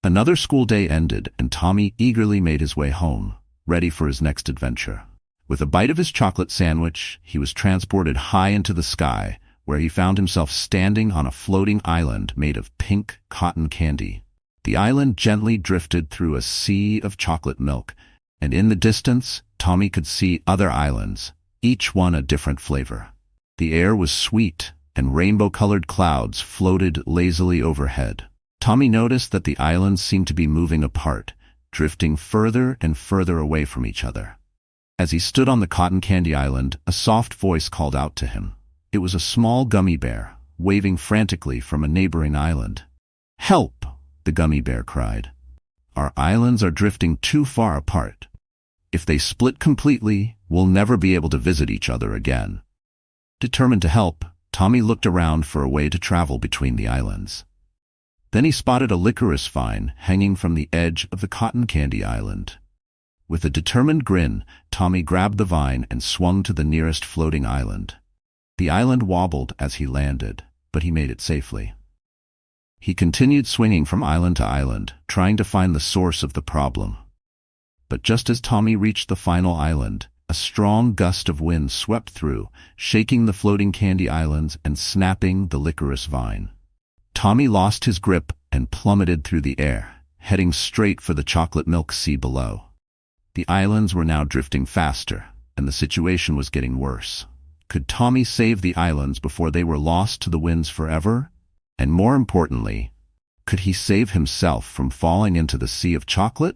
Another school day ended, and Tommy eagerly made his way home, ready for his next adventure. With a bite of his chocolate sandwich, he was transported high into the sky, where he found himself standing on a floating island made of pink cotton candy. The island gently drifted through a sea of chocolate milk, and in the distance, Tommy could see other islands, each one a different flavor. The air was sweet, and rainbow-colored clouds floated lazily overhead. Tommy noticed that the islands seemed to be moving apart, drifting further and further away from each other. As he stood on the cotton candy island, a soft voice called out to him. It was a small gummy bear, waving frantically from a neighboring island. "Help!" the gummy bear cried. "Our islands are drifting too far apart. If they split completely, we'll never be able to visit each other again." Determined to help, Tommy looked around for a way to travel between the islands. Then he spotted a licorice vine hanging from the edge of the cotton candy island. With a determined grin, Tommy grabbed the vine and swung to the nearest floating island. The island wobbled as he landed, but he made it safely. He continued swinging from island to island, trying to find the source of the problem. But just as Tommy reached the final island, a strong gust of wind swept through, shaking the floating candy islands and snapping the licorice vine. Tommy lost his grip and plummeted through the air, heading straight for the chocolate milk sea below. The islands were now drifting faster, and the situation was getting worse. Could Tommy save the islands before they were lost to the winds forever? And more importantly, could he save himself from falling into the sea of chocolate?